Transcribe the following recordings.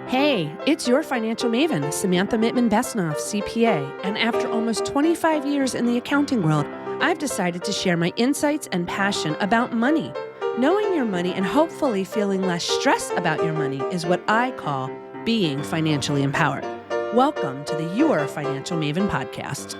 Hey, it's your financial maven, Samantha Mittman-Besnoff, CPA, and after almost 25 years in the accounting world, I've decided to share my insights and passion about money. Knowing your money and hopefully feeling less stress about your money is what I call being financially empowered. Welcome to the Your Financial Maven podcast.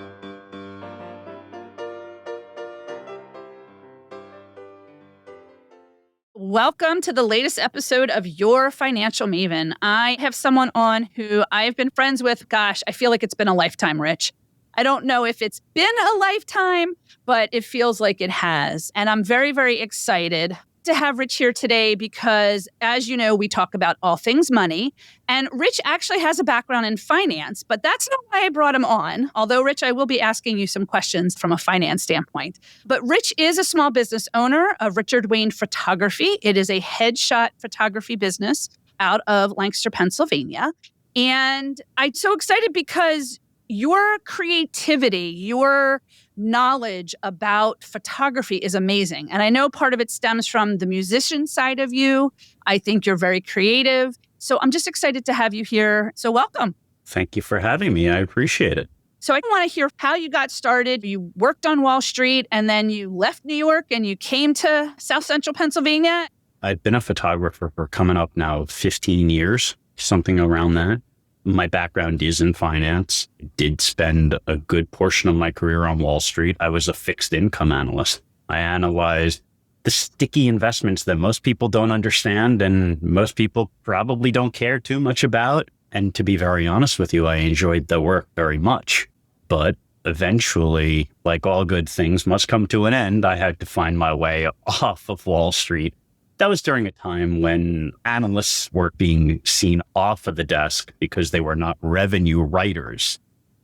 Welcome to the latest episode of Your Financial Maven. I have someone on who I've been friends with. Gosh, I feel like it's been a lifetime, Rich. I don't know if it's been a lifetime, but it feels like it has. And I'm very, very excited to have Rich here today because, as you know, we talk about all things money. And Rich actually has a background in finance, but that's not why I brought him on. Although, Rich, I will be asking you some questions from a finance standpoint. But Rich is a small business owner of Richard Waine Photography. It is a headshot photography business out of Lancaster, Pennsylvania. And I'm so excited because your creativity, your knowledge about photography is amazing. And I know part of it stems from the musician side of you. I think you're very creative. So I'm just excited to have you here. So welcome. Thank you for having me. I appreciate it. So I want to hear how you got started. You worked on Wall Street and then you left New York and you came to South Central Pennsylvania. I've been a photographer for coming up now 15 years, something around that. My background is in finance. I did spend a good portion of my career on Wall Street. I was a fixed income analyst. I analyzed the sticky investments that most people don't understand and most people probably don't care too much about. And to be very honest with you, I enjoyed the work very much. But eventually, like all good things must come to an end, I had to find my way off of Wall Street. That was during a time when analysts were being seen off of the desk because they were not revenue writers.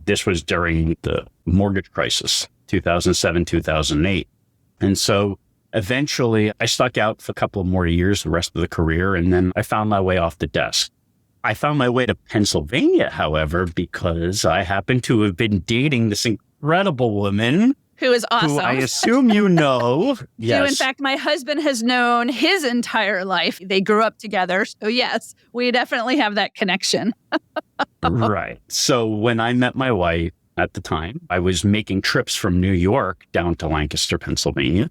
This was during the mortgage crisis, 2007, 2008. And so eventually I stuck out for a couple of more years, the rest of the career, and then I found my way off the desk. I found my way to Pennsylvania, however, because I happened to have been dating this incredible woman who is awesome. Who I assume you know. Yes. Who, in fact, my husband has known his entire life. They grew up together. So yes, we definitely have that connection. Right. So when I met my wife at the time, I was making trips from New York down to Lancaster, Pennsylvania.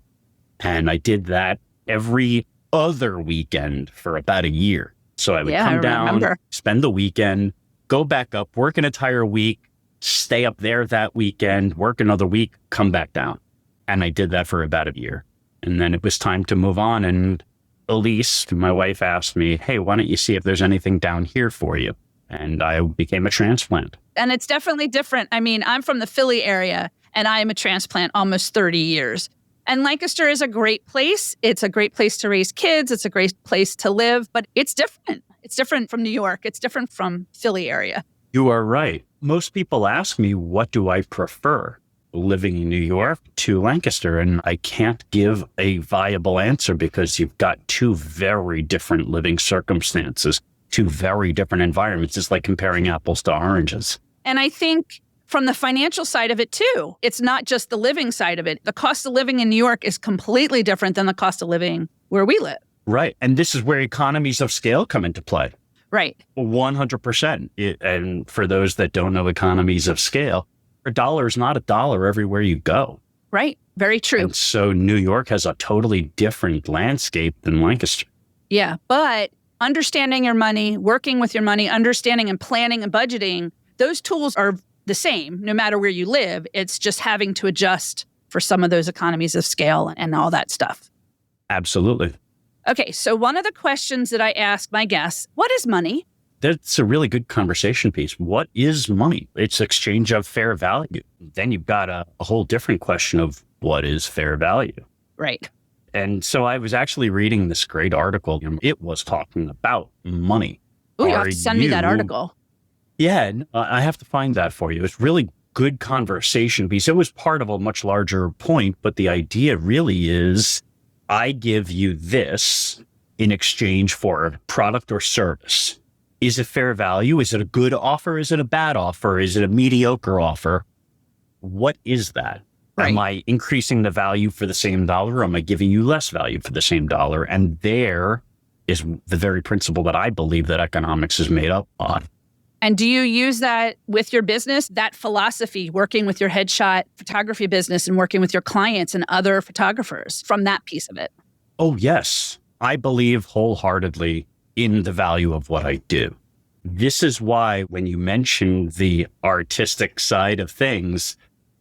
And I did that every other weekend for about a year. So I would come down, spend the weekend, go back up, work an entire week, stay up there that weekend, work another week, come back down. And I did that for about a year. And then it was time to move on. And Elise, my wife, asked me, hey, why don't you see if there's anything down here for you? And I became a transplant. And it's definitely different. I mean, I'm from the Philly area and I am a transplant almost 30 years. And Lancaster is a great place. It's a great place to raise kids. It's a great place to live, but it's different. It's different from New York. It's different from Philly area. You are right. Most people ask me, what do I prefer, living in New York to Lancaster? And I can't give a viable answer because you've got two very different living circumstances, two very different environments. It's like comparing apples to oranges. And I think from the financial side of it too, it's not just the living side of it. The cost of living in New York is completely different than the cost of living where we live. Right. And this is where economies of scale come into play. Right. 100%. And for those that don't know economies of scale, a dollar is not a dollar everywhere you go. Right. Very true. And so New York has a totally different landscape than Lancaster. Yeah. But understanding your money, working with your money, understanding and planning and budgeting, those tools are the same no matter where you live. It's just having to adjust for some of those economies of scale and all that stuff. Absolutely. Okay, so one of the questions that I ask my guests, what is money? That's a really good conversation piece. What is money? It's exchange of fair value. Then you've got a whole different question of what is fair value? Right. And so I was actually reading this great article. It was talking about money. Oh, you have to send me that article. Yeah, I have to find that for you. It's really good conversation piece. It was part of a much larger point, but the idea really is I give you this in exchange for a product or service. Is it fair value? Is it a good offer? Is it a bad offer? Is it a mediocre offer? What is that? Right. Am I increasing the value for the same dollar? Or am I giving you less value for the same dollar? And there is the very principle that I believe that economics is made up on. And do you use that with your business, that philosophy, working with your headshot photography business and working with your clients and other photographers from that piece of it? Oh, yes. I believe wholeheartedly in the value of what I do. This is why when you mention the artistic side of things,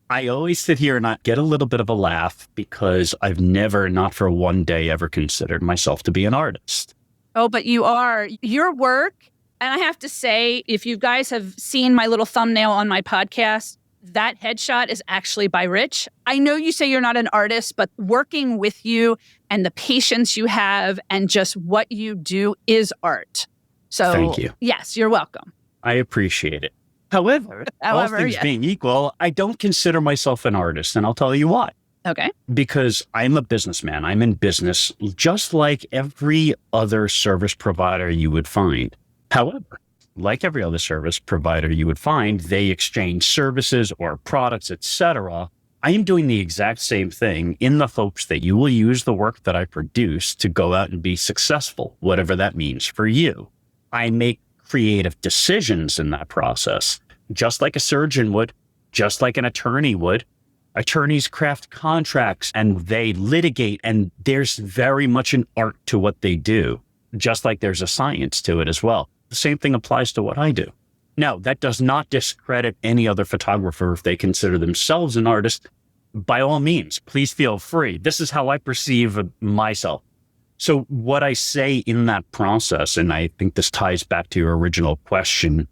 I always sit here and I get a little bit of a laugh because I've never, not for one day, ever considered myself to be an artist. Oh, but you are. Your work, and I have to say, if you guys have seen my little thumbnail on my podcast, that headshot is actually by Rich. I know you say you're not an artist, but working with you and the patience you have and just what you do is art. So thank you. Yes, you're welcome. I appreciate it. However, all things being equal, I don't consider myself an artist, and I'll tell you why. Okay. Because I'm a businessman. I'm in business just like every other service provider you would find. However, like every other service provider you would find, they exchange services or products, etc. I am doing the exact same thing in the hopes that you will use the work that I produce to go out and be successful, whatever that means for you. I make creative decisions in that process, just like a surgeon would, just like an attorney would. Attorneys craft contracts and they litigate, and there's very much an art to what they do, just like there's a science to it as well. The same thing applies to what I do. Now, that does not discredit any other photographer if they consider themselves an artist. By all means, please feel free. This is how I perceive myself. So what I say in that process, and I think this ties back to your original question,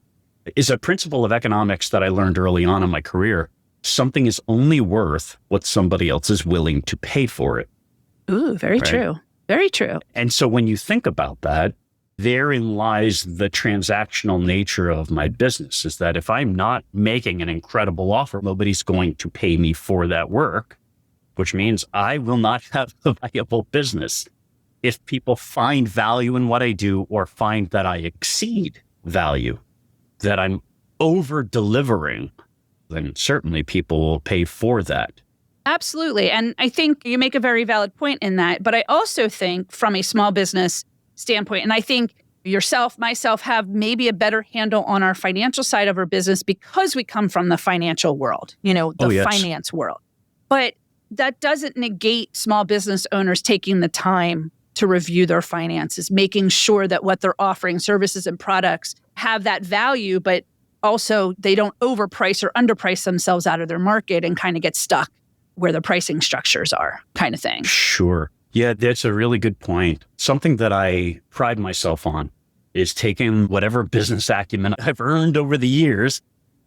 is a principle of economics that I learned early on in my career. Something is only worth what somebody else is willing to pay for it. Ooh, very true. Very true. And so when you think about that, therein lies the transactional nature of my business, is that if I'm not making an incredible offer, nobody's going to pay me for that work, which means I will not have a viable business. If people find value in what I do or find that I exceed value, that I'm over-delivering, then certainly people will pay for that. Absolutely. And I think you make a very valid point in that. But I also think from a small business standpoint, and I think yourself, myself have maybe a better handle on our financial side of our business because we come from the financial world, the finance world. But that doesn't negate small business owners taking the time to review their finances, making sure that what they're offering, services and products, have that value, but also they don't overprice or underprice themselves out of their market and kind of get stuck where the pricing structures are, kind of thing. Sure. Yeah, that's a really good point. Something that I pride myself on is taking whatever business acumen I've earned over the years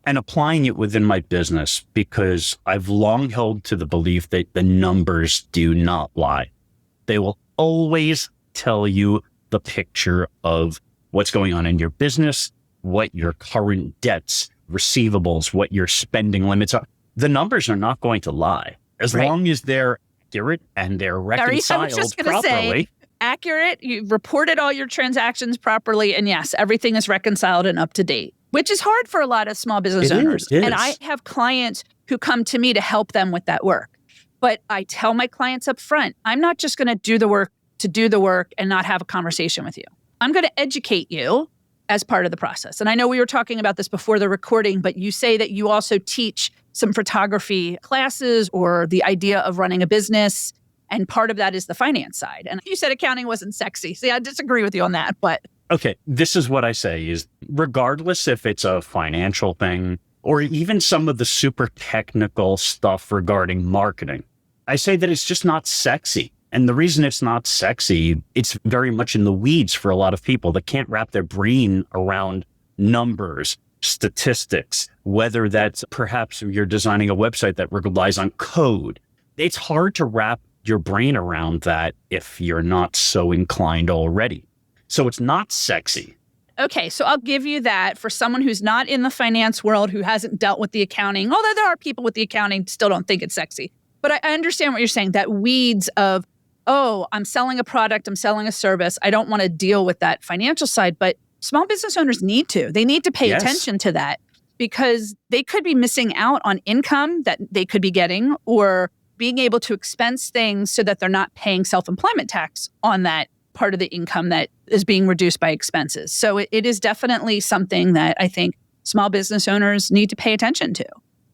and applying it within my business, because I've long held to the belief that the numbers do not lie. They will always tell you the picture of what's going on in your business, what your current debts, receivables, what your spending limits are. The numbers are not going to lie as long as they're accurate and they're reconciled properly. Accurate. You've reported all your transactions properly. And yes, everything is reconciled and up to date, which is hard for a lot of small business owners. And I have clients who come to me to help them with that work. But I tell my clients up front, I'm not just going to do the work to do the work and not have a conversation with you. I'm going to educate you as part of the process. And I know we were talking about this before the recording, but you say that you also teach some photography classes or the idea of running a business. And part of that is the finance side. And you said accounting wasn't sexy. See, I disagree with you on that, but. Okay, this is what I say is regardless if it's a financial thing or even some of the super technical stuff regarding marketing, I say that it's just not sexy. And the reason it's not sexy, it's very much in the weeds for a lot of people that can't wrap their brain around numbers, statistics, whether that's perhaps you're designing a website that relies on code. It's hard to wrap your brain around that if you're not so inclined already. So it's not sexy. Okay, so I'll give you that for someone who's not in the finance world, who hasn't dealt with the accounting, although there are people with the accounting still don't think it's sexy. But I understand what you're saying, that weeds of, oh, I'm selling a product, I'm selling a service. I don't want to deal with that financial side, but small business owners need to. They need to pay attention to that because they could be missing out on income that they could be getting or being able to expense things so that they're not paying self-employment tax on that part of the income that is being reduced by expenses. So it is definitely something that I think small business owners need to pay attention to.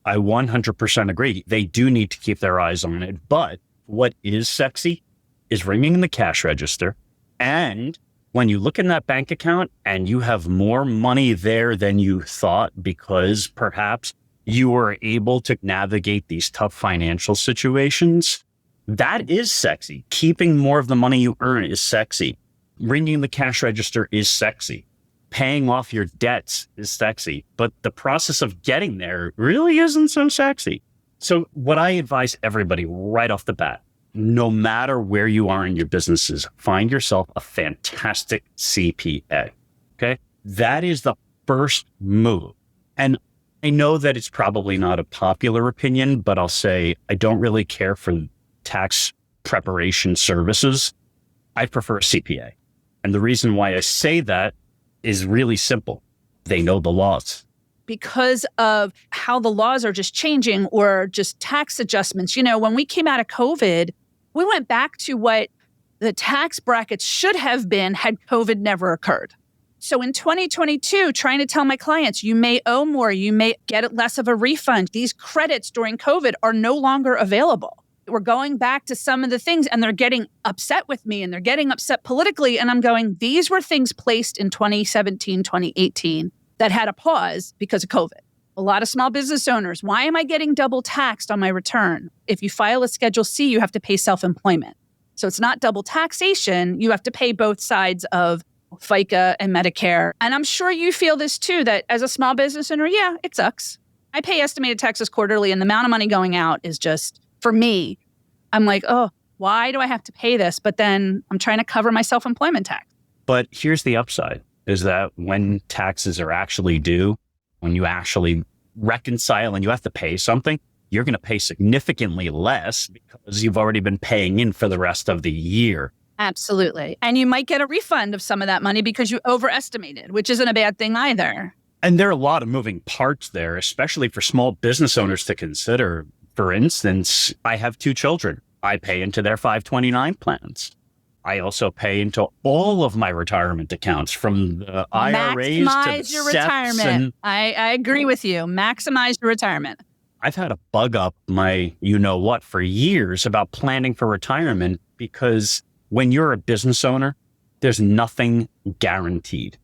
I 100% agree. They do need to keep their eyes on it. But what is sexy is ringing the cash register. And when you look in that bank account and you have more money there than you thought because perhaps you were able to navigate these tough financial situations, that is sexy. Keeping more of the money you earn is sexy. Ringing the cash register is sexy. Paying off your debts is sexy. But the process of getting there really isn't so sexy. So what I advise everybody right off the bat, no matter where you are in your businesses, find yourself a fantastic CPA. Okay? That is the first move. And I know that it's probably not a popular opinion, but I'll say I don't really care for tax preparation services. I prefer a CPA. And the reason why I say that is really simple. They know the laws. Because of how the laws are just changing or just tax adjustments. You know, when we came out of COVID, we went back to what the tax brackets should have been had COVID never occurred. So in 2022, trying to tell my clients, you may owe more, you may get less of a refund. These credits during COVID are no longer available. We're going back to some of the things and they're getting upset with me and they're getting upset politically. And I'm going, these were things placed in 2017, 2018 that had a pause because of COVID. A lot of small business owners, why am I getting double taxed on my return? If you file a Schedule C, you have to pay self-employment. So it's not double taxation. You have to pay both sides of FICA and Medicare. And I'm sure you feel this too, that as a small business owner, yeah, it sucks. I pay estimated taxes quarterly and the amount of money going out is just, for me, I'm like, oh, why do I have to pay this? But then I'm trying to cover my self-employment tax. But here's the upside, is that when taxes are actually due, when you actually reconcile and you have to pay something, you're going to pay significantly less because you've already been paying in for the rest of the year. Absolutely. And you might get a refund of some of that money because you overestimated, which isn't a bad thing either. And there are a lot of moving parts there, especially for small business owners to consider. For instance, I have 2 children. I pay into their 529 plans. I also pay into all of my retirement accounts, from the IRAs to maximize your retirement. I agree with you. Maximize your retirement. I've had a bug up my you-know-what for years about planning for retirement, because when you're a business owner, there's nothing guaranteed.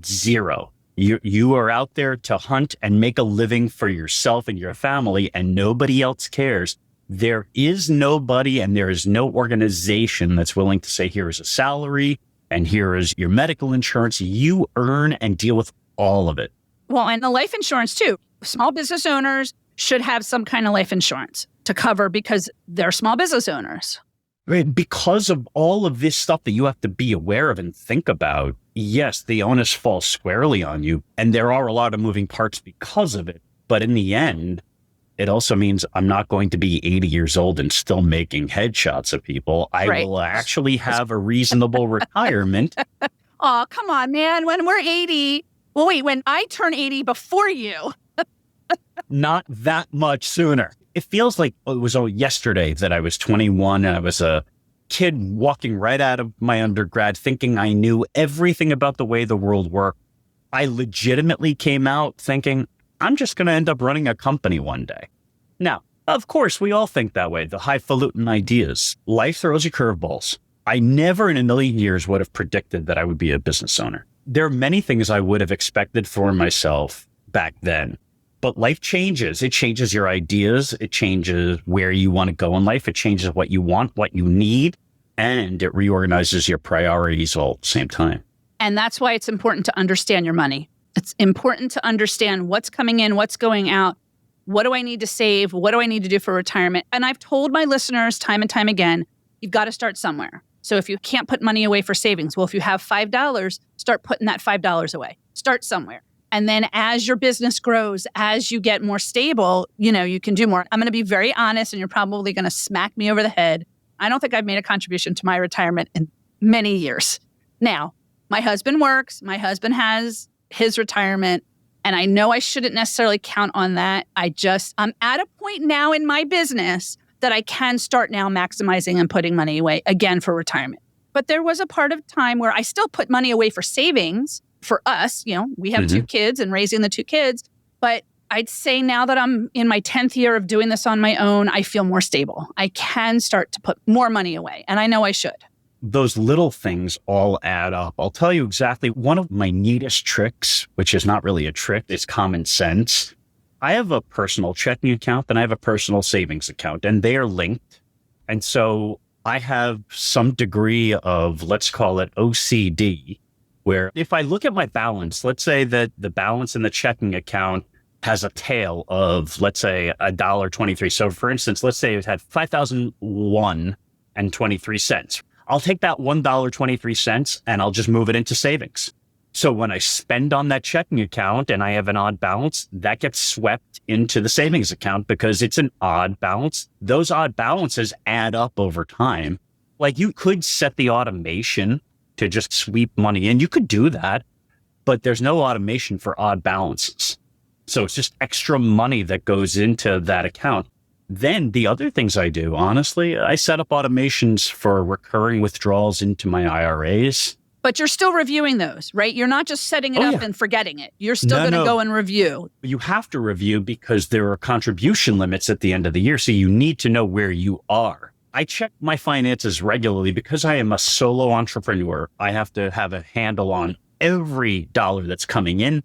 Zero. You are out there to hunt and make a living for yourself and your family, and nobody else cares. There is nobody and there is no organization that's willing to say, here is a salary and here is your medical insurance. You earn and deal with all of it. Well, and the life insurance too. Small business owners should have some kind of life insurance to cover because they're small business owners. Right. Because of all of this stuff that you have to be aware of and think about, yes, the onus falls squarely on you. And there are a lot of moving parts because of it. But in the end, it also means I'm not going to be 80 years old and still making headshots of people. I will actually have a reasonable retirement. Oh, come on, man. When we're 80, well, wait, when I turn 80 before you. Not that much sooner. It feels like it was yesterday that I was 21 and I was a kid walking right out of my undergrad thinking I knew everything about the way the world worked. I legitimately came out thinking I'm just going to end up running a company one day. Now, of course, we all think that way, the highfalutin ideas. Life throws you curveballs. I never in a million years would have predicted that I would be a business owner. There are many things I would have expected for myself back then. But life changes. It changes your ideas. It changes where you want to go in life. It changes what you want, what you need, and it reorganizes your priorities all at the same time. And that's why it's important to understand your money. It's important to understand what's coming in, what's going out. What do I need to save? What do I need to do for retirement? And I've told my listeners time and time again, you've got to start somewhere. So if you can't put money away for savings, well, if you have $5, start putting that $5 away. Start somewhere. And then as your business grows, as you get more stable, you can do more. I'm going to be very honest, and you're probably going to smack me over the head. I don't think I've made a contribution to my retirement in many years. Now, my husband works. My husband has his retirement, and I know I shouldn't necessarily count on that. I'm at a point now in my business that I can start now maximizing and putting money away again for retirement. But there was a part of time where I still put money away for savings for us. We have two kids and raising the two kids. But I'd say now that I'm in my 10th year of doing this on my own, I feel more stable. I can start to put more money away, and I know I should. Those little things all add up. I'll tell you exactly one of my neatest tricks, which is not really a trick, is common sense. I have a personal checking account and I have a personal savings account, and they are linked. And so I have some degree of, let's call it OCD, where if I look at my balance, let's say that the balance in the checking account has a tail of, let's say, $1.23. So for instance, let's say it had $5,001.23. I'll take that $1.23 and I'll just move it into savings. So when I spend on that checking account and I have an odd balance, that gets swept into the savings account because it's an odd balance. Those odd balances add up over time. Like you could set the automation to just sweep money in. You could do that, but there's no automation for odd balances. So it's just extra money that goes into that account. Then the other things I do, honestly, I set up automations for recurring withdrawals into my IRAs. But you're still reviewing those, right? You're not just setting it up and forgetting it. You're still going to go and review. You have to review because there are contribution limits at the end of the year. So you need to know where you are. I check my finances regularly because I am a solo entrepreneur. I have to have a handle on every dollar that's coming in,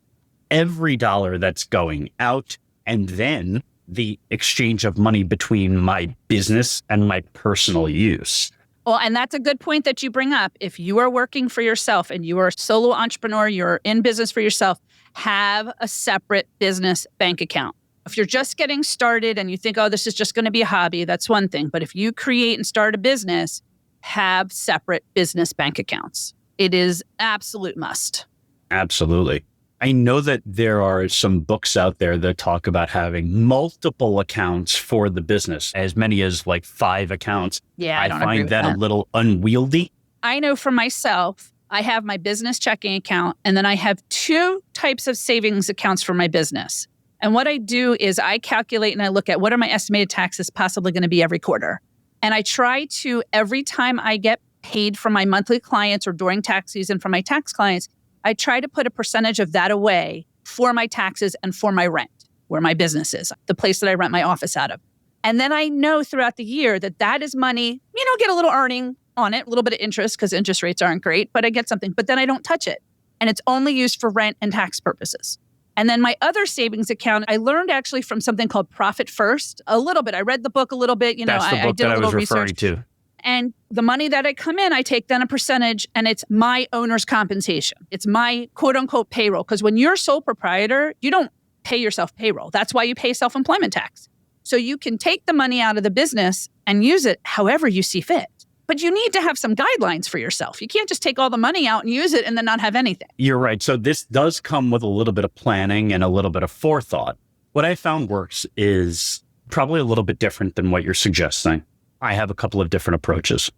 every dollar that's going out, and then the exchange of money between my business and my personal use. Well, and that's a good point that you bring up. If you are working for yourself and you are a solo entrepreneur, you're in business for yourself, have a separate business bank account. If you're just getting started and you think, oh, this is just going to be a hobby, that's one thing. But if you create and start a business, have separate business bank accounts. It is absolute must. Absolutely. I know that there are some books out there that talk about having multiple accounts for the business, as many as like 5 accounts. Yeah, I find that a little unwieldy. I know for myself, I have my business checking account, and then I have 2 types of savings accounts for my business. And what I do is I calculate and I look at what are my estimated taxes possibly going to be every quarter. And I try to, every time I get paid from my monthly clients or during tax season from my tax clients, I try to put a percentage of that away for my taxes and for my rent, where my business is, the place that I rent my office out of. And then I know throughout the year that that is money, get a little earning on it, a little bit of interest because interest rates aren't great, but I get something, but then I don't touch it. And it's only used for rent and tax purposes. And then my other savings account, I learned actually from something called Profit First, a little bit. I read the book a little bit, That's the book I did that a little I was referring research. to. And the money that I come in, I take then a percentage and it's my owner's compensation. It's my quote unquote payroll. Because when you're a sole proprietor, you don't pay yourself payroll. That's why you pay self-employment tax. So you can take the money out of the business and use it however you see fit. But you need to have some guidelines for yourself. You can't just take all the money out and use it and then not have anything. You're right. So this does come with a little bit of planning and a little bit of forethought. What I found works is probably a little bit different than what you're suggesting. I have a couple of different approaches.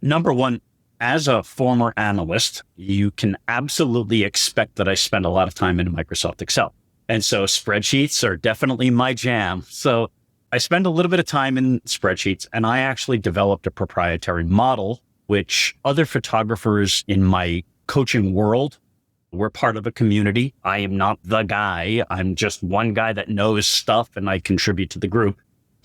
Number one, as a former analyst, you can absolutely expect that I spend a lot of time in Microsoft Excel. And so spreadsheets are definitely my jam. So I spend a little bit of time in spreadsheets, and I actually developed a proprietary model, which other photographers in my coaching world, we're part of a community. I am not the guy. I'm just one guy that knows stuff and I contribute to the group.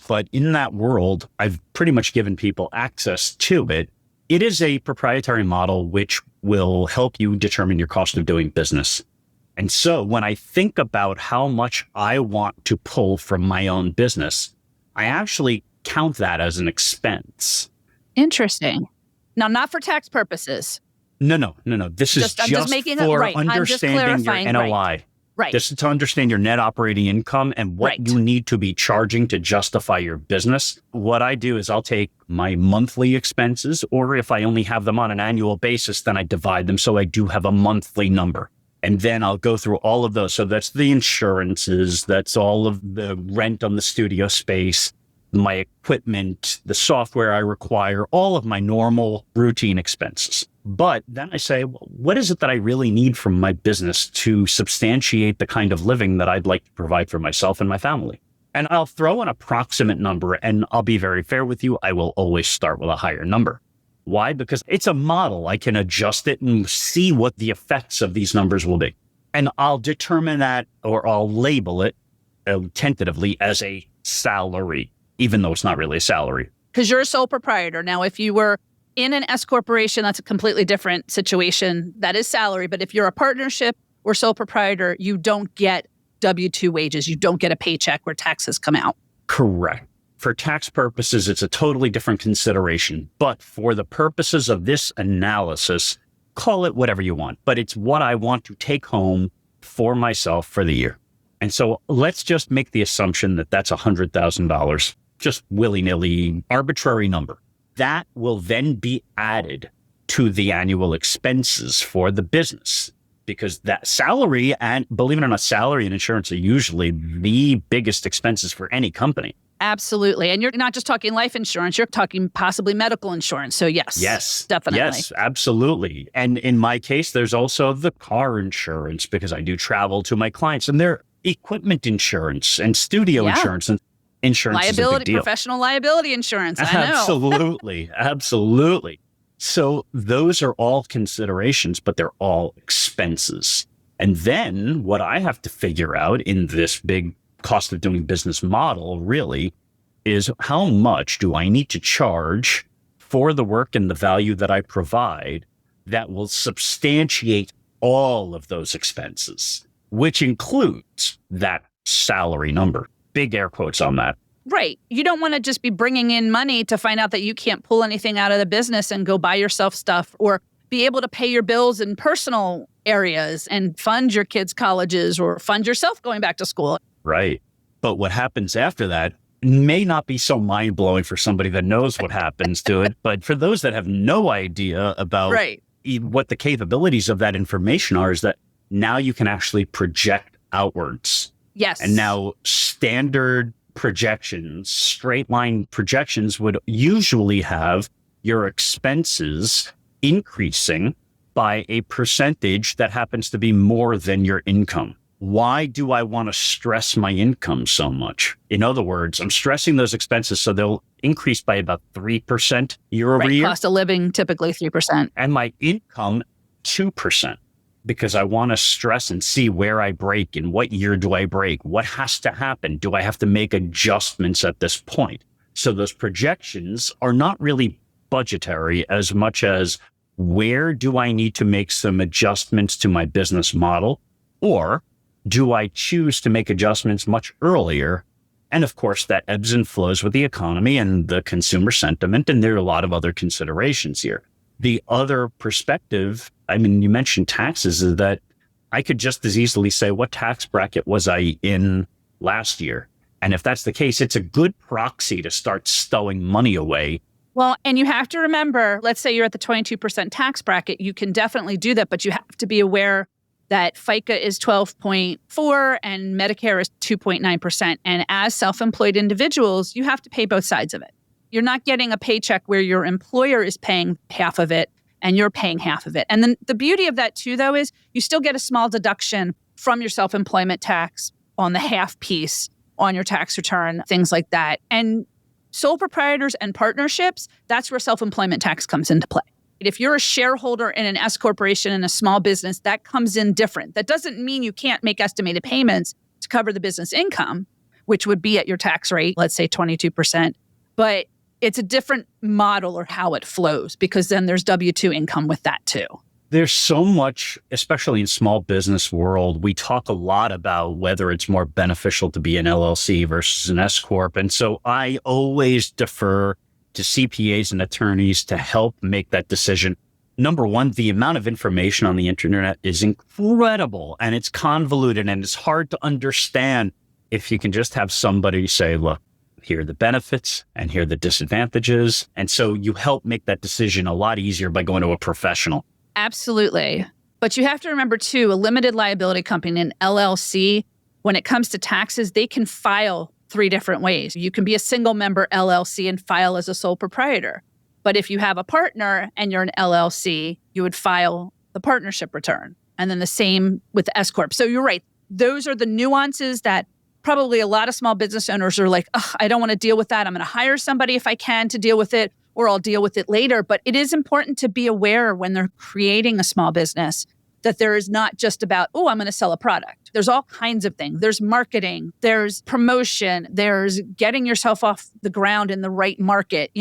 But in that world, I've pretty much given people access to it. It is a proprietary model which will help you determine your cost of doing business. And so when I think about how much I want to pull from my own business, I actually count that as an expense. Interesting. Now, not for tax purposes. No. This is just for understanding your NOI. Right. This is to understand your net operating income and what you need to be charging to justify your business. What I do is I'll take my monthly expenses, or if I only have them on an annual basis, then I divide them so I do have a monthly number. And then I'll go through all of those. So that's the insurances, that's all of the rent on the studio space, my equipment, the software I require, all of my normal routine expenses. But then I say, well, what is it that I really need from my business to substantiate the kind of living that I'd like to provide for myself and my family? And I'll throw an approximate number, and I'll be very fair with you. I will always start with a higher number. Why? Because it's a model. I can adjust it and see what the effects of these numbers will be. And I'll determine that, or I'll label it tentatively as a salary, even though it's not really a salary. Because you're a sole proprietor. Now, if you were in an S corporation, that's a completely different situation. That is salary. But if you're a partnership or sole proprietor, you don't get W-2 wages. You don't get a paycheck where taxes come out. Correct. For tax purposes, it's a totally different consideration. But for the purposes of this analysis, call it whatever you want. But it's what I want to take home for myself for the year. And so let's just make the assumption that that's $100,000, just willy-nilly, arbitrary number. That will then be added to the annual expenses for the business, because that salary, and believe it or not, salary and insurance are usually the biggest expenses for any company. Absolutely. And you're not just talking life insurance, you're talking possibly medical insurance. So yes, definitely. Yes, absolutely. And in my case, there's also the car insurance, because I do travel to my clients, and their equipment insurance and studio insurance and insurance liability, is a big deal. Professional liability insurance. I know. Absolutely. Absolutely. So those are all considerations, but they're all expenses. And then what I have to figure out in this big cost of doing business model really is, how much do I need to charge for the work and the value that I provide that will substantiate all of those expenses, which includes that salary number. Big air quotes on that. Right. You don't want to just be bringing in money to find out that you can't pull anything out of the business and go buy yourself stuff, or be able to pay your bills in personal areas and fund your kids' colleges or fund yourself going back to school. Right. But what happens after that may not be so mind-blowing for somebody that knows what happens to it. But for those that have no idea about what the capabilities of that information are, is that now you can actually project outwards. Yes. And now standard projections, straight line projections, would usually have your expenses increasing by a percentage that happens to be more than your income. Why do I want to stress my income so much? In other words, I'm stressing those expenses so they'll increase by about 3% year over year. Cost of living, typically 3%. And my income, 2%. Because I want to stress and see where I break and what year do I break? What has to happen? Do I have to make adjustments at this point? So those projections are not really budgetary as much as, where do I need to make some adjustments to my business model? Or do I choose to make adjustments much earlier? And of course, that ebbs and flows with the economy and the consumer sentiment. And there are a lot of other considerations here. The other perspective, I mean, you mentioned taxes, is that I could just as easily say, what tax bracket was I in last year? And if that's the case, it's a good proxy to start stowing money away. Well, and you have to remember, let's say you're at the 22% tax bracket, you can definitely do that, but you have to be aware that FICA is 12.4 and Medicare is 2.9%. And as self-employed individuals, you have to pay both sides of it. You're not getting a paycheck where your employer is paying half of it and you're paying half of it. And then the beauty of that too, though, is you still get a small deduction from your self-employment tax on the half piece on your tax return, things like that. And sole proprietors and partnerships, that's where self-employment tax comes into play. If you're a shareholder in an S corporation in a small business, that comes in different. That doesn't mean you can't make estimated payments to cover the business income, which would be at your tax rate, let's say 22%. But it's a different model or how it flows, because then there's W-2 income with that too. There's so much, especially in small business world, we talk a lot about whether it's more beneficial to be an LLC versus an S Corp. And so I always defer to CPAs and attorneys to help make that decision. Number one, the amount of information on the internet is incredible, and it's convoluted and it's hard to understand. If you can just have somebody say, look, here are the benefits and here are the disadvantages. And so you help make that decision a lot easier by going to a professional. Absolutely. But you have to remember too, a limited liability company, an LLC, when it comes to taxes, they can file 3 different ways. You can be a single member LLC and file as a sole proprietor. But if you have a partner and you're an LLC, you would file the partnership return. And then the same with the S Corp. So you're right. Those are the nuances that probably a lot of small business owners are like, I don't want to deal with that. I'm going to hire somebody if I can to deal with it. or I'll deal with it later. But it is important to be aware when they're creating a small business that there is not just about, oh, I'm going to sell a product. There's all kinds of things. There's marketing, there's promotion, there's getting yourself off the ground in the right market,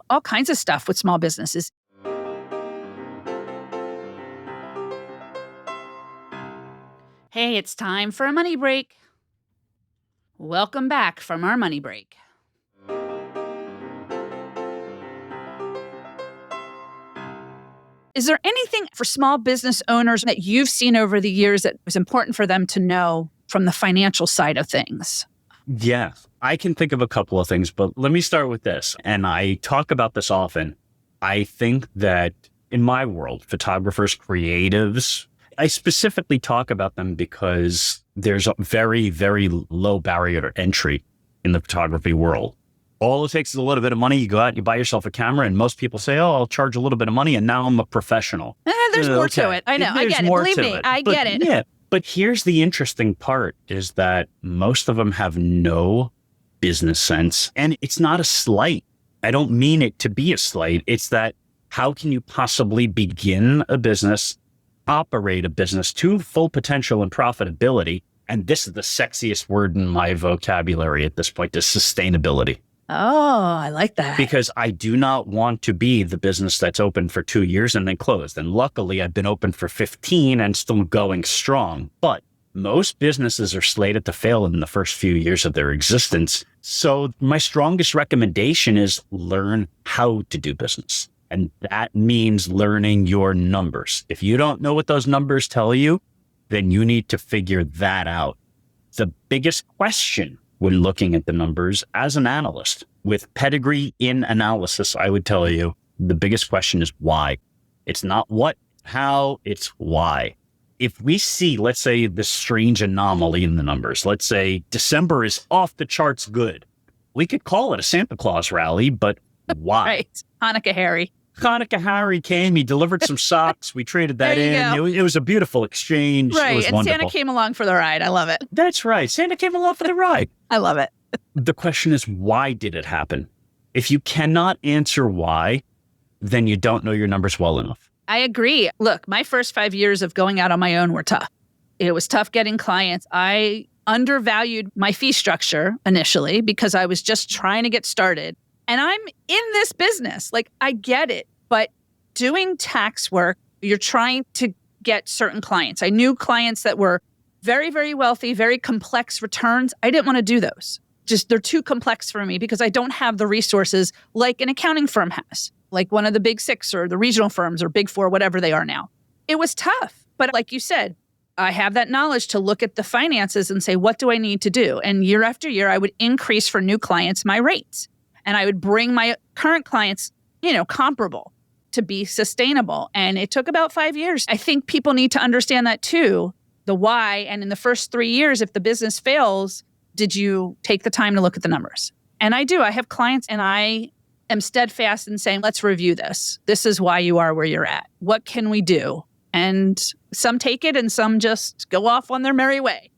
all kinds of stuff with small businesses. Hey, it's time for a money break. Welcome back from our money break. Is there anything for small business owners that you've seen over the years that was important for them to know from the financial side of things? Yeah, I can think of a couple of things, but let me start with this. And I talk about this often. I think that in my world, photographers, creatives, I specifically talk about them because there's a very, very low barrier to entry in the photography world. All it takes is a little bit of money. You go out, you buy yourself a camera, and most people say, oh, I'll charge a little bit of money, and now I'm a professional. There's more to it. I know. I get it. Believe me, I get it. Yeah. But here's the interesting part is that most of them have no business sense. And it's not a slight. I don't mean it to be a slight. It's that how can you possibly begin a business, operate a business to full potential and profitability? And this is the sexiest word in my vocabulary at this point, is sustainability. Oh, I like that. Because I do not want to be the business that's open for 2 years and then closed. And luckily, I've been open for 15 and still going strong. But most businesses are slated to fail in the first few years of their existence. So my strongest recommendation is learn how to do business. And that means learning your numbers. If you don't know what those numbers tell you, then you need to figure that out. The biggest question when looking at the numbers as an analyst with pedigree in analysis, I would tell you the biggest question is why. It's not what, how, it's why. If we see, let's say, this strange anomaly in the numbers, let's say December is off the charts good, we could call it a Santa Claus rally, but why? Right. Hanukkah Harry. Hanukkah Harry came, he delivered some socks, we traded that in. It was a beautiful exchange. Right, it was and wonderful. Santa came along for the ride. I love it. That's right. Santa came along for the ride. I love it. The question is, why did it happen? If you cannot answer why, then you don't know your numbers well enough. I agree. Look, my first 5 years of going out on my own were tough. It was tough getting clients. I undervalued my fee structure initially because I was just trying to get started. And I'm in this business. Like, I get it. But doing tax work, you're trying to get certain clients. I knew clients that were very, very wealthy, very complex returns. I didn't want to do those. Just they're too complex for me because I don't have the resources like an accounting firm has, like one of the big six or the regional firms or big four, whatever they are now. It was tough. But like you said, I have that knowledge to look at the finances and say, what do I need to do? And year after year, I would increase for new clients my rates. And I would bring my current clients, comparable to be sustainable. And it took about 5 years. I think people need to understand that too, the why. And in the first 3 years, if the business fails, did you take the time to look at the numbers? And I do. I have clients and I am steadfast in saying, let's review this. This is why you are where you're at. What can we do? And some take it and some just go off on their merry way.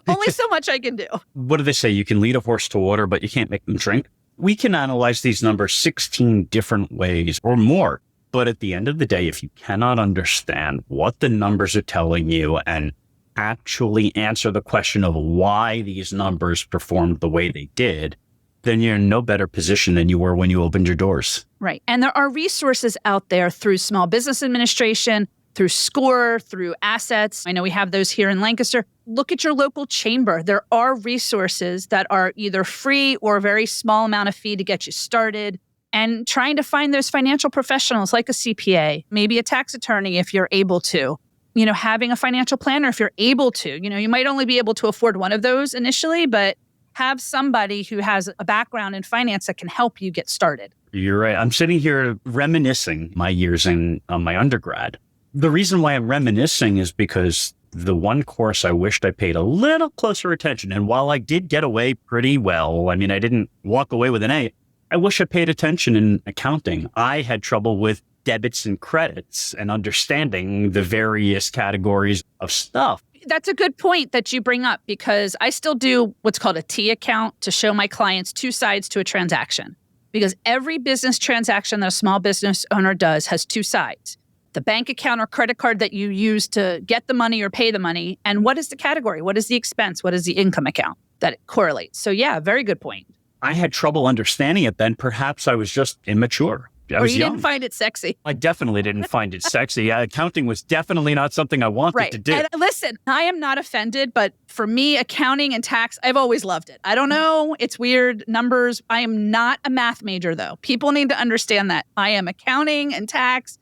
Only so much I can do. What do they say? You can lead a horse to water, but you can't make them drink. We can analyze these numbers 16 different ways or more. But at the end of the day, if you cannot understand what the numbers are telling you and actually answer the question of why these numbers performed the way they did, then you're in no better position than you were when you opened your doors. Right. And there are resources out there through Small Business Administration, through SCORE, through assets. I know we have those here in Lancaster. Look at your local chamber. There are resources that are either free or a very small amount of fee to get you started. And trying to find those financial professionals like a CPA, maybe a tax attorney if you're able to, having a financial planner if you're able to. You might only be able to afford one of those initially, but have somebody who has a background in finance that can help you get started. You're right. I'm sitting here reminiscing my years in my undergrad. The reason why I'm reminiscing is because the one course I wished I paid a little closer attention. And while I did get away pretty well, I didn't walk away with an A, I wish I paid attention in accounting. I had trouble with debits and credits and understanding the various categories of stuff. That's a good point that you bring up because I still do what's called a T account to show my clients two sides to a transaction. because every business transaction that a small business owner does has two sides. The bank account or credit card that you use to get the money or pay the money. And what is the category? What is the expense? What is the income account that it correlates? So yeah, very good point. I had trouble understanding it then. Perhaps I was just immature. I was young. Didn't find it sexy. I definitely didn't find it sexy. Accounting was definitely not something I wanted to do. And listen, I am not offended, but for me, accounting and tax, I've always loved it. I don't know. It's weird. Numbers. I am not a math major, though. People need to understand that. I am accounting and tax.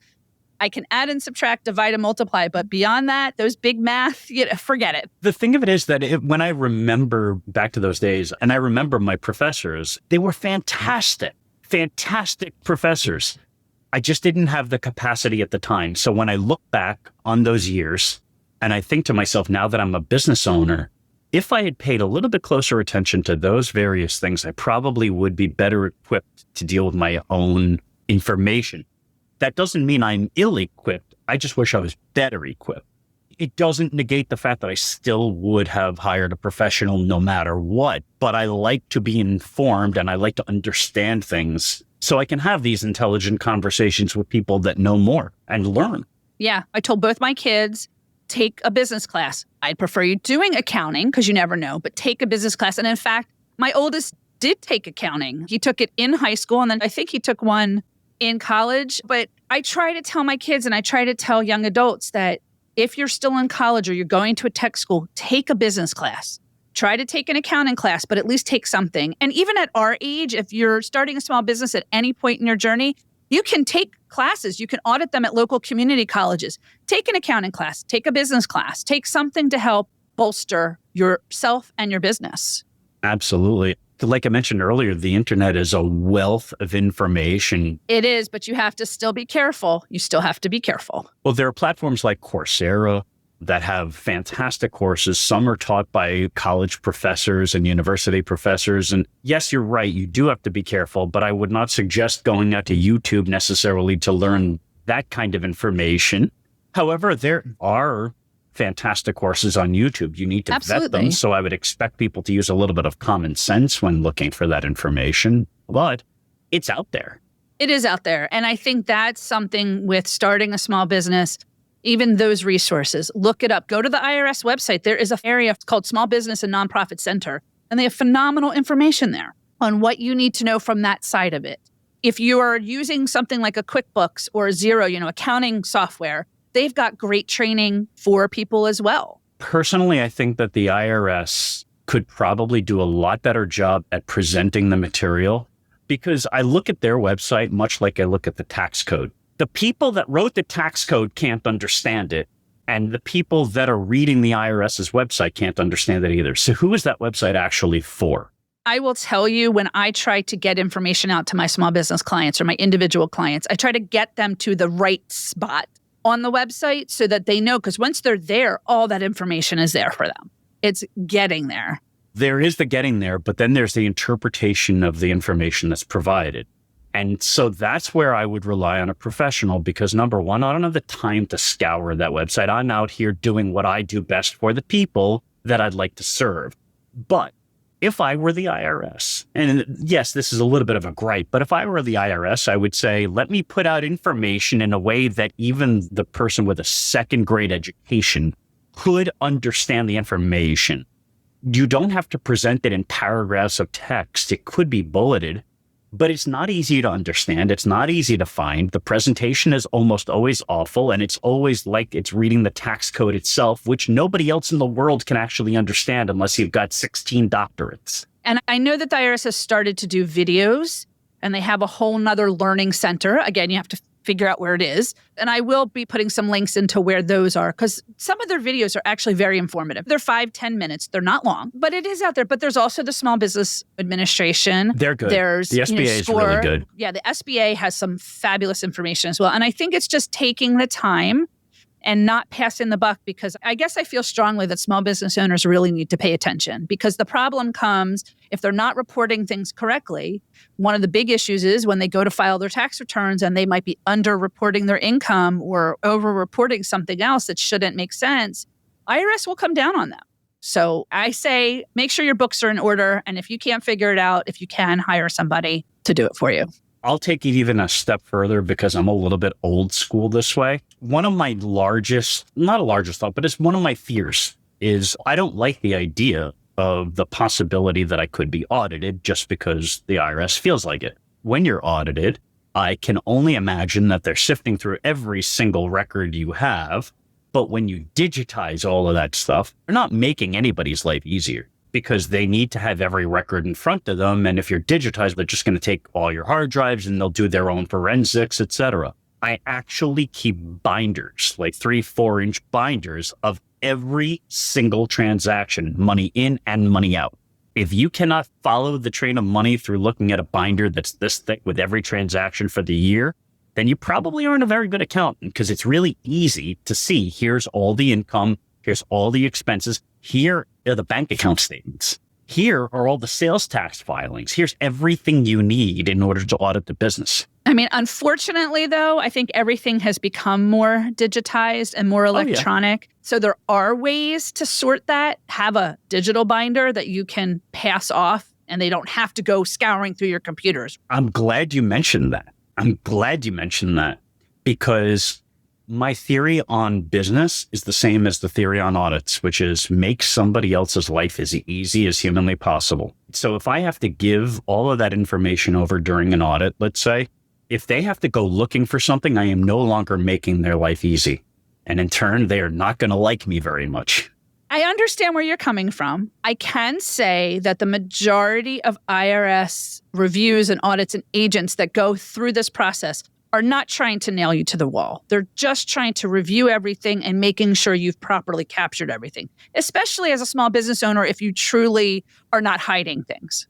I can add and subtract, divide and multiply. But beyond that, those big math, forget it. The thing of it is that when I remember back to those days, and I remember my professors, they were fantastic professors. I just didn't have the capacity at the time. So when I look back on those years, and I think to myself, now that I'm a business owner, if I had paid a little bit closer attention to those various things, I probably would be better equipped to deal with my own information. That doesn't mean I'm ill-equipped. I just wish I was better equipped. It doesn't negate the fact that I still would have hired a professional no matter what, but I like to be informed and I like to understand things so I can have these intelligent conversations with people that know more and learn. Yeah, I told both my kids, take a business class. I'd prefer you doing accounting because you never know, but take a business class. And in fact, my oldest did take accounting. He took it in high school and then I think he took one in college. But I try to tell my kids and I try to tell young adults that if you're still in college or you're going to a tech school, take a business class. Try to take an accounting class, but at least take something. And even at our age, if you're starting a small business at any point in your journey, you can take classes. You can audit them at local community colleges. Take an accounting class, take a business class, take something to help bolster yourself and your business. Absolutely. Like I mentioned earlier, the internet is a wealth of information. It is, but you have to still be careful. You still have to be careful. Well, there are platforms like Coursera that have fantastic courses. Some are taught by college professors and university professors. And yes, you're right. You do have to be careful, but I would not suggest going out to YouTube necessarily to learn that kind of information. However, there are fantastic courses on YouTube. You need to vet them. So I would expect people to use a little bit of common sense when looking for that information, but it's out there. It is out there. And I think that's something with starting a small business, even those resources, look it up. Go to the IRS website. There is an area called Small Business and Nonprofit Center, and they have phenomenal information there on what you need to know from that side of it. If you are using something like a QuickBooks or Xero, accounting software, they've got great training for people as well. Personally, I think that the IRS could probably do a lot better job at presenting the material because I look at their website much like I look at the tax code. The people that wrote the tax code can't understand it, and the people that are reading the IRS's website can't understand it either. So who is that website actually for? I will tell you, when I try to get information out to my small business clients or my individual clients, I try to get them to the right spot on the website so that they know, because once they're there, all that information is there for them. It's getting there. There is the getting there, but then there's the interpretation of the information that's provided. And so that's where I would rely on a professional because number one, I don't have the time to scour that website. I'm out here doing what I do best for the people that I'd like to serve. But if I were the IRS, and yes, this is a little bit of a gripe, but if I were the IRS, I would say, let me put out information in a way that even the person with a second grade education could understand the information. You don't have to present it in paragraphs of text. It could be bulleted, but it's not easy to understand. It's not easy to find. The presentation is almost always awful, and it's always like it's reading the tax code itself, which nobody else in the world can actually understand unless you've got 16 doctorates. And I know that the IRS has started to do videos, and they have a whole nother learning center. Again, you have to figure out where it is. And I will be putting some links into where those are because some of their videos are actually very informative. They're 5-10 minutes. They're not long, but it is out there. But there's also the Small Business Administration. They're good. There's the SBA is really good. Yeah, the SBA has some fabulous information as well. And I think it's just taking the time and not passing the buck because I guess I feel strongly that small business owners really need to pay attention because the problem comes if they're not reporting things correctly. One of the big issues is when they go to file their tax returns and they might be under-reporting their income or over-reporting something else that shouldn't make sense, IRS will come down on them. So I say make sure your books are in order. And if you can't figure it out, if you can, hire somebody. to do it for you. I'll take it even a step further because I'm a little bit old school this way. One of my not a largest thought, but it's one of my fears is I don't like the idea of the possibility that I could be audited just because the IRS feels like it. When you're audited, I can only imagine that they're sifting through every single record you have. But when you digitize all of that stuff, they're not making anybody's life easier because they need to have every record in front of them. And if you're digitized, they're just going to take all your hard drives and they'll do their own forensics, etc. I actually keep binders, like 3-4-inch binders of every single transaction, money in and money out. If you cannot follow the train of money through looking at a binder that's this thick with every transaction for the year, then you probably aren't a very good accountant because it's really easy to see here's all the income, here's all the expenses, here are the bank account statements, here are all the sales tax filings, here's everything you need in order to audit the business. I mean, unfortunately, though, I think everything has become more digitized and more electronic. So there are ways to sort that. Have a digital binder that you can pass off and they don't have to go scouring through your computers. I'm glad you mentioned that. Because my theory on business is the same as the theory on audits, which is make somebody else's life as easy as humanly possible. So if I have to give all of that information over during an audit, let's say, if they have to go looking for something, I am no longer making their life easy. And in turn, they are not going to like me very much. I understand where you're coming from. I can say that the majority of IRS reviews and audits and agents that go through this process are not trying to nail you to the wall. They're just trying to review everything and making sure you've properly captured everything, especially as a small business owner if you truly are not hiding things.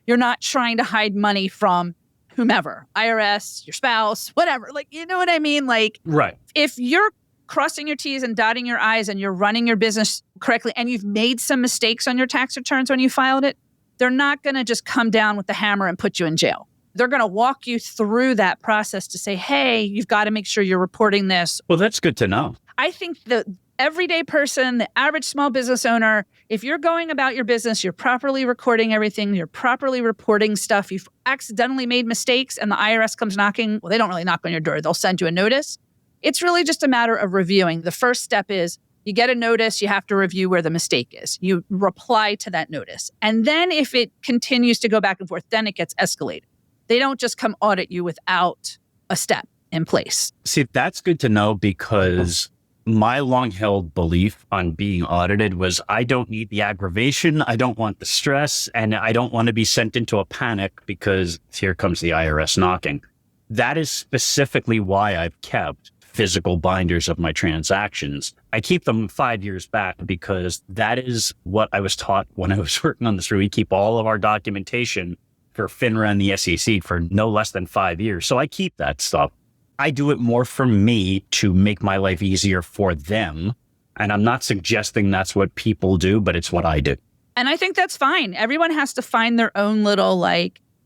You're not trying to hide money from whomever, IRS, your spouse, whatever. Like, you know what I mean? Like, right. If you're crossing your T's and dotting your I's and you're running your business correctly and you've made some mistakes on your tax returns when you filed it, they're not going to just come down with the hammer and put you in jail. They're going to walk you through that process to say, hey, you've got to make sure you're reporting this. Well, that's good to know. I think the everyday person, the average small business owner, if you're going about your business, you're properly recording everything, you're properly reporting stuff, you've accidentally made mistakes and the IRS comes knocking, well, they don't really knock on your door. They'll send you a notice. It's really just a matter of reviewing. The first step is you get a notice, you have to review where the mistake is. You reply to that notice. And then if it continues to go back and forth, then it gets escalated. They don't just come audit you without a step in place. See, that's good to know because my long-held belief on being audited was I don't need the aggravation, I don't want the stress, and I don't want to be sent into a panic because here comes the IRS knocking. That is specifically why I've kept physical binders of my transactions. I keep them 5 years back because that is what I was taught when I was working on this. We keep all of our documentation for FINRA and the SEC for no less than 5 years. So I keep that stuff. I do it more for me to make my life easier for them. And I'm not suggesting that's what people do, but it's what I do. And I think that's fine. Everyone has to find their own little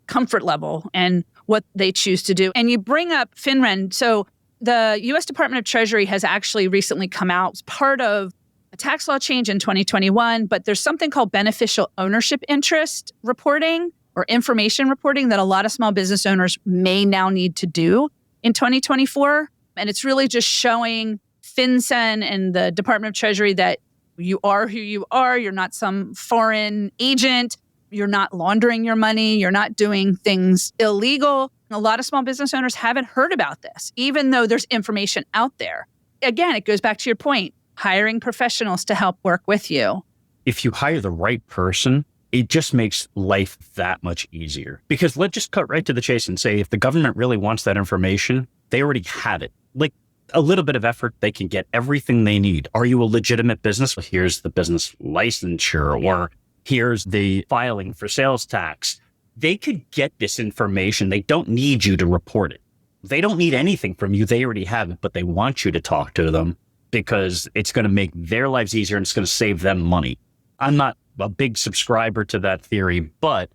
comfort level and what they choose to do. And you bring up FINRA. So the U.S. Department of Treasury has actually recently come out as part of a tax law change in 2021, but there's something called beneficial ownership interest reporting or information reporting that a lot of small business owners may now need to do in 2024. And it's really just showing FinCEN and the Department of Treasury that you are who you are. You're not some foreign agent. You're not laundering your money. You're not doing things illegal. A lot of small business owners haven't heard about this, even though there's information out there. Again, it goes back to your point, hiring professionals to help work with you. If you hire the right person, it just makes life that much easier. Because let's just cut right to the chase and say, if the government really wants that information, they already have it. Like a little bit of effort, they can get everything they need. Are you a legitimate business? Well, here's the business licensure, or here's the filing for sales tax. They could get this information. They don't need you to report it. They don't need anything from you. They already have it, but they want you to talk to them because it's going to make their lives easier and it's going to save them money. I'm not a big subscriber to that theory, but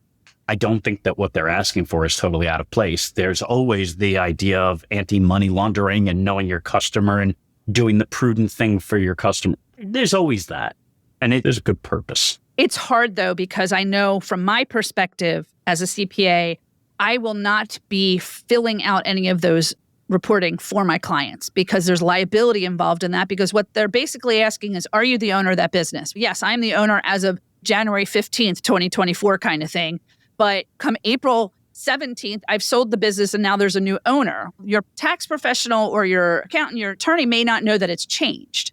I don't think that what they're asking for is totally out of place. There's always the idea of anti-money laundering and knowing your customer and doing the prudent thing for your customer. There's always that. And there's a good purpose. It's hard, though, because I know from my perspective as a CPA, I will not be filling out any of those reporting for my clients because there's liability involved in that, because what they're basically asking is, are you the owner of that business? Yes, I'm the owner as of January 15th, 2024 kind of thing. But come April 17th, I've sold the business and now there's a new owner. Your tax professional or your accountant, your attorney may not know that it's changed.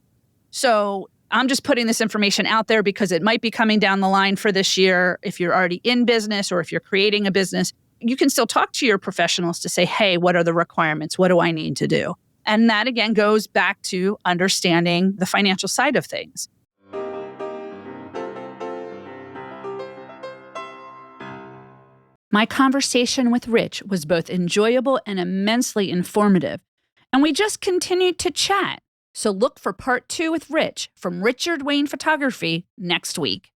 So I'm just putting this information out there because it might be coming down the line for this year. If you're already in business or if you're creating a business, you can still talk to your professionals to say, hey, what are the requirements? What do I need to do? And that, again, goes back to understanding the financial side of things. My conversation with Rich was both enjoyable and immensely informative, and we just continued to chat. So look for part 2 with Rich from Richard Waine Photography next week.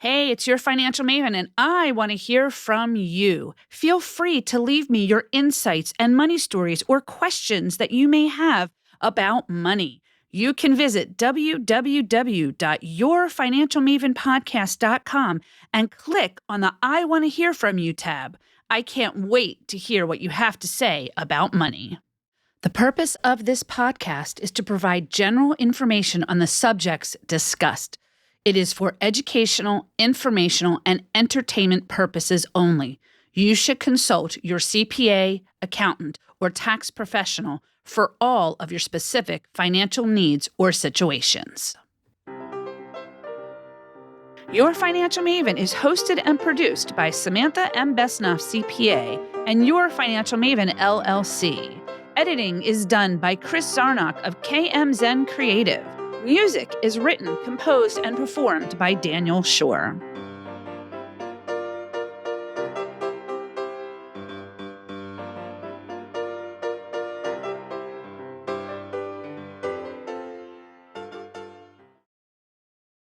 Hey, it's your financial maven, and I want to hear from you. Feel free to leave me your insights and money stories or questions that you may have about money. You can visit www.yourfinancialmavenpodcast.com and click on the I Want to Hear From You tab. I can't wait to hear what you have to say about money. The purpose of this podcast is to provide general information on the subjects discussed. It is for educational, informational, and entertainment purposes only. You should consult your CPA, accountant, or tax professional for all of your specific financial needs or situations. Your Financial Maven is hosted and produced by Samantha M. Besnoff, CPA, and Your Financial Maven, LLC. Editing is done by Chris Zarnock of KMZen Creative. Music is written, composed, and performed by Daniel Shore.